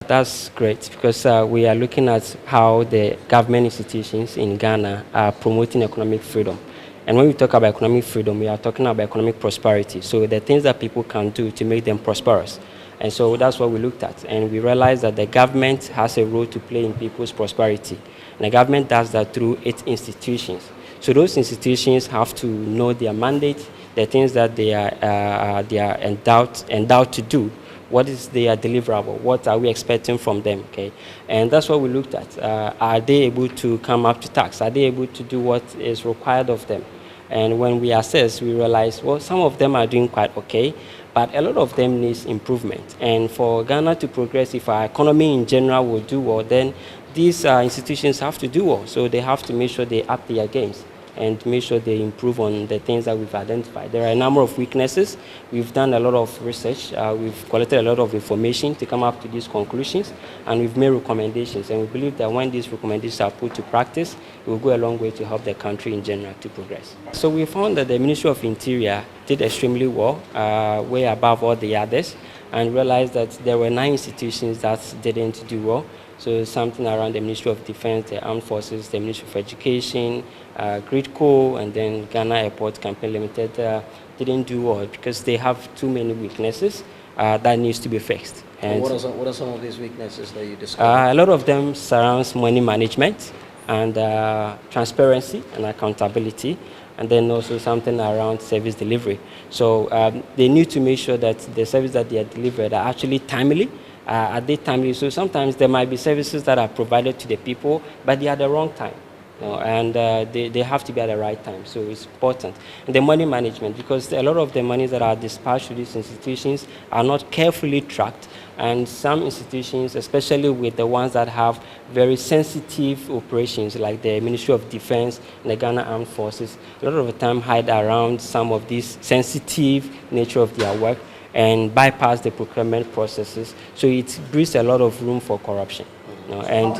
That's great because we are looking at how the government institutions in Ghana are promoting economic freedom. And when we talk about economic freedom, we are talking about economic prosperity. So the things that people can do to make them prosperous. And so that's what we looked at. And we realized that the government has a role to play in people's prosperity. And the government does that through its institutions. So those institutions have to know their mandate, the things that they are endowed to do. What is their deliverable? What are we expecting from them? Okay, and that's what we looked at. Are they able to come up to task? Are they able to do what is required of them? And when we assess, we realize, well, some of them are doing quite okay, but a lot of them needs improvement. And for Ghana to progress, if our economy in general will do well, then these institutions have to do well. So they have to make sure they up their games and make sure they improve on the things that we've identified. There are a number of weaknesses. We've done a lot of research. We've collected a lot of information to come up to these conclusions, and we've made recommendations. And we believe that when these recommendations are put to practice, it will go a long way to help the country in general to progress. So we found that the Ministry of Interior did extremely well, way above all the others, and realized that there were 9 institutions that didn't do well. So something around the Ministry of Defense, the Armed Forces, the Ministry of Education, GridCo, and then Ghana Airport Company Limited didn't do well because they have too many weaknesses that needs to be fixed. And what are some of these weaknesses that you discovered? A lot of them surrounds money management and transparency and accountability, and then also something around service delivery. So they need to make sure that the services that they are delivered are actually timely. Are they timely? So sometimes there might be services that are provided to the people, but they are at the wrong time. And they have to be at the right time, so it's important. And the money management, because a lot of the monies that are dispatched to these institutions are not carefully tracked, and some institutions, especially with the ones that have very sensitive operations, like the Ministry of Defense and the Ghana Armed Forces, a lot of the time hide around some of these sensitive nature of their work and bypass the procurement processes, so it breeds a lot of room for corruption. And